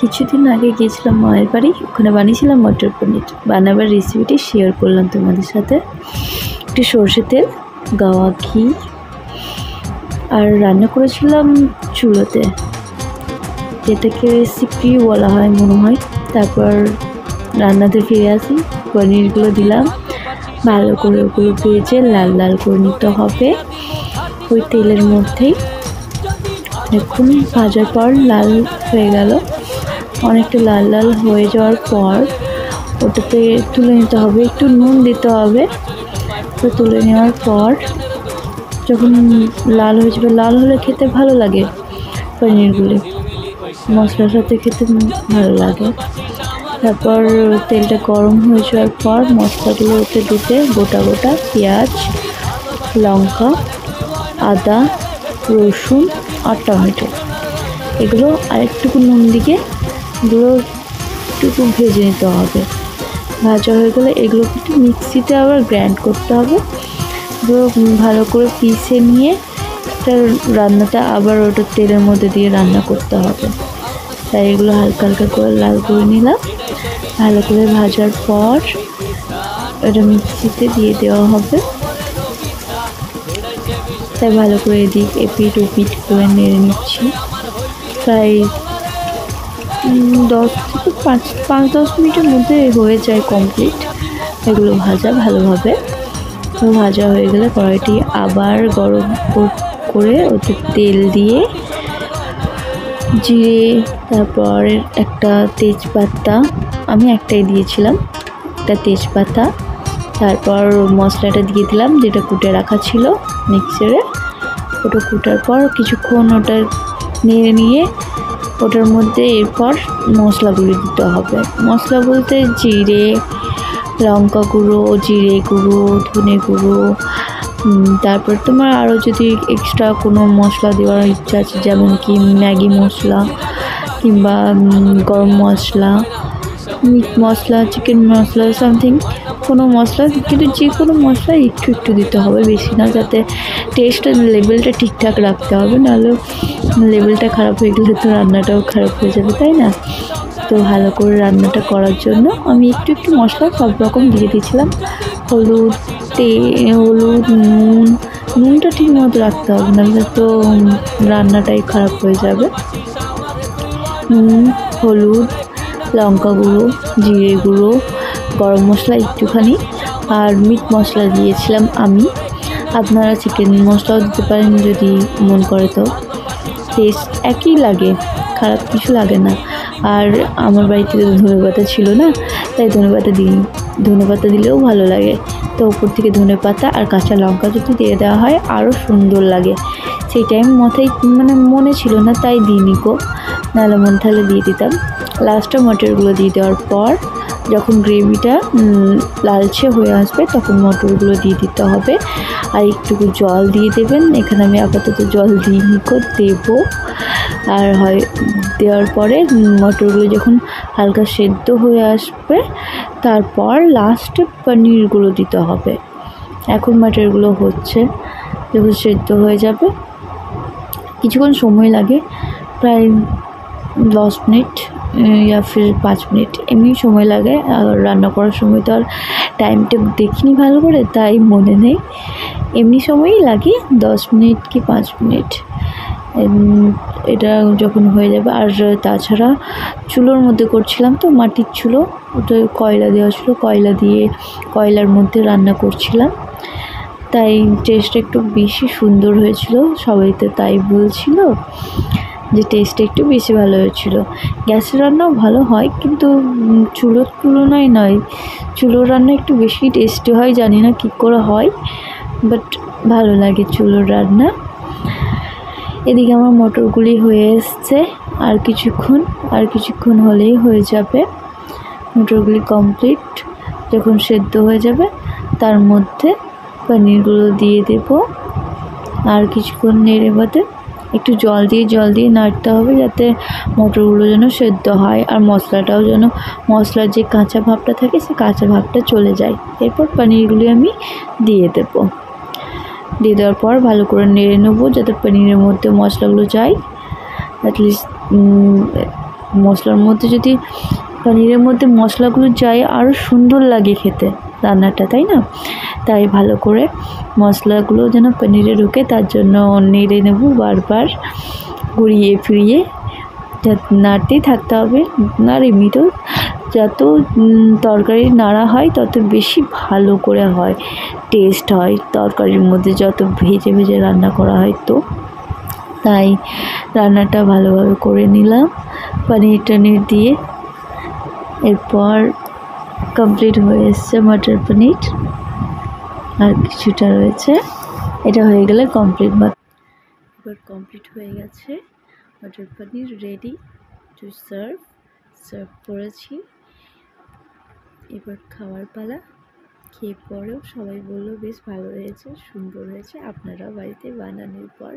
কিছুদিন আগে গিয়েছিলাম মায়ের বাড়ি, ওখানে বানিয়েছিলাম মটর পনির। বানাবার রেসিপিটি শেয়ার করলাম তোমাদের সাথে। একটু সর্ষে তেল, গাওয়া ঘি, আর রান্না করেছিলাম চুলোতে, যেটাকে সিপিউ বলা হয় মনে হয়। তারপর রান্নাতে ফিরে আসি, পনিরগুলো দিলাম, ভালো করে ওগুলো ভেজে লাল লাল করে নিতে হবে ওই তেলের মধ্যেই। দেখুন ভাজার পর লাল হয়ে গেল, অনেকটা লাল লাল হয়ে যাওয়ার পর ওটাতে তুলে নিতে হবে, একটু নুন দিতে হবে। তো তুলে নেওয়ার পর যখন লাল হয়ে যাবে, লাল হলে খেতে ভালো লাগে, পনিরগুলি মশলার সাথে খেতে ভালো লাগে। তারপর তেলটা গরম হয়ে যাওয়ার পর মশলাগুলো ওতে দিতে গোটা গোটা পেঁয়াজ, লঙ্কা, আদা, রসুন আর টমেটো, এগুলো আরেকটুকু নুন দিয়ে এগুলো একটু ভেজে নিতে হবে। ভাজা হয়ে গেলে এগুলো একটু মিক্সিতে আবার গ্রাইন্ড করতে হবে, এগুলো ভালো করে পিষে নিয়ে একটা রান্নাটা আবার ওটা তেলের মধ্যে দিয়ে রান্না করতে হবে। তাই এগুলো হালকা হালকা করে লাল করে নিলাম। ভালো করে ভাজার পর এটা মিক্সিতে দিয়ে দেওয়া হবে। তাই ভালো করে এদিক এপিট ওপিট করে নেড়ে নিচ্ছি। প্রায় 10 থেকে 5-10 মিনিটের মধ্যে হয়ে যায় কমপ্লিট এগুলো ভাজা ভালোভাবে। তো ভাজা হয়ে গেলে কড়াইটি আবার গরম করে ওতে তেল দিয়ে জিরে, তারপর একটা তেজপাতা, আমি একটাই দিয়েছিলাম, একটা তেজপাতা, তারপর মশলাটা দিয়ে দিলাম যেটা কুটে রাখা ছিল মিক্সারে। ওটা কুটার পর কিছুক্ষণ ওটা নেড়ে নিয়ে ওটার মধ্যে এরপর মশলাগুলি দিতে হবে। মশলা বলতে জিরে, লঙ্কা গুঁড়ো, জিরে গুঁড়ো, ধনে গুঁড়ো, তারপর তোমার আরও যদি এক্সট্রা কোনো মশলা দেওয়ার ইচ্ছা আছে, যেমন কি ম্যাগি মশলা কিংবা গরম মশলা, মিট মশলা, চিকেন মশলা, সামথিং কোনো মশলা, কিন্তু যে কোনো মশলা একটু একটু দিতে হবে, বেশি না, যাতে টেস্টের লেভেলটা ঠিকঠাক রাখতে হবে, নাহলে লেভেলটা খারাপ হয়ে গেলে তো রান্নাটাও খারাপ হয়ে যাবে, তাই না? তো ভালো করে রান্নাটা করার জন্য আমি একটু একটু মশলা সব রকম দিয়ে দিয়েছিলাম। হলুদ, হলুদ, নুনটা ঠিক মতো রাখতে হবে, নাহলে তো রান্নাটাই খারাপ হয়ে যাবে। নুন, হলুদ, লঙ্কা গুঁড়ো, জিরে গুঁড়ো, গরম মশলা একটুখানি, আর মিট মশলা দিয়েছিলাম আমি। আপনারা চিকেন মশলাও দিতে পারেন যদি মন করে, তো টেস্ট একই লাগে, খারাপ কিছু লাগে না। আর আমার বাড়িতে ধনেপাতা ছিল না, তাই ধনেপাতা দিইনি, ধনেপাতা দিলেও ভালো লাগে। তো উপর থেকে ধনেপাতা আর কাঁচা লঙ্কা যদি দিয়ে দেওয়া হয় আরও সুন্দর লাগে। সেই টাইম মনে ছিল না, তাই দিইনি গো, নাহলে মন থাকলে দিয়ে দিতাম। লাস্টে মটরগুলো দিয়ে দেওয়ার পর যখন গ্রেভিটা লালচে হয়ে আসবে তখন মটরগুলো দিয়ে দিতে হবে, আর একটুকু জল দিয়ে দেবেন। এখানে আমি আপাতত জল দিইনি গো, দেবো। আর হয় দেওয়ার পরে মটরগুলো যখন হালকা সেদ্ধ হয়ে আসবে তারপর লাস্টে পনিরগুলো দিতে হবে। এখন মটরগুলো হচ্ছে, যখন সেদ্ধ হয়ে যাবে কিছুক্ষণ সময় লাগে, প্রায় 10 মিনিট ইয়া ফির 5 মিনিট এমনি সময় লাগে। আর রান্না করার সময় তো আর টাইমটা দেখিনি ভালো করে, তাই মনে নেই, এমনি সময়ই লাগে 10 মিনিট কি 5 মিনিট এটা যখন হয়ে যাবে। আর তাছাড়া চুলোর মধ্যে করছিলাম তো, মাটির চুলো, ওটা কয়লা দেওয়া ছিল, কয়লা দিয়ে কয়লার মধ্যে রান্না করছিলাম, তাই টেস্টটা একটু বেশি সুন্দর হয়েছিল। সবাই তো তাই বলছিল যে টেস্টটা একটু বেশি ভালো হয়েছিল। গ্যাসের রান্নাও ভালো হয়, কিন্তু চুলোর তুলনায় নয়, চুলোর রান্না একটু বেশি টেস্টি হয়, জানি না কী করে হয়, বাট ভালো লাগে চুলোর রান্না। এদিকে আমার মটরগুলি হয়ে এসছে, আর কিছুক্ষণ হলেই হয়ে যাবে মটরগুলি কমপ্লিট। যখন সেদ্ধ হয়ে যাবে তার মধ্যে পনিরগুলো দিয়ে দেব, আর কিছুক্ষণ নেড়ে বাদে একটু জল দিয়ে নাড়তে হবে, যাতে মটরগুলো যেন সেদ্ধ হয়, আর মশলাটাও যেন, মশলার যে কাঁচা ভাবটা থাকে সে কাঁচা ভাবটা চলে যায়। এরপর পনিরগুলি আমি দিয়ে দেবো। দিয়ে দেওয়ার পর ভালো করে নেড়ে নেবো, যাতে পনিরের মধ্যে মশলাগুলো যায়। অ্যাটলিস্ট মশলার মধ্যে যদি পনিরের মধ্যে মশলাগুলো যায় আরও সুন্দর লাগে খেতে রান্নাটা, তাই না? তাই ভালো করে মশলাগুলো যেন পনিরে ঢুকে তার জন্য নেড়ে নেব বারবার, ঘুরিয়ে ফিরিয়ে নাড়তেই থাকতে হবে। আর এমনিতেও যত তরকারি নাড়া হয় তত বেশি ভালো করে হয়, টেস্ট হয় তরকারির মধ্যে, যত ভেজে ভেজে রান্না করা হয়। তো তাই রান্নাটা ভালোভাবে করে নিলাম পনির টনির দিয়ে। এরপর কমপ্লিট হয়ে এসছে মটর পনির, আর কিছুটা রয়েছে, এটা হয়ে গেলে কমপ্লিট। এবার কমপ্লিট হয়ে গেছে, মটর পনির রেডি টু সার্ভ করেছি। এবার খাওয়ার পালা। খেয়ে পরেও সবাই বললো বেশ ভালো হয়েছে, সুন্দর হয়েছে। আপনারাও বাড়িতে বানানোর পর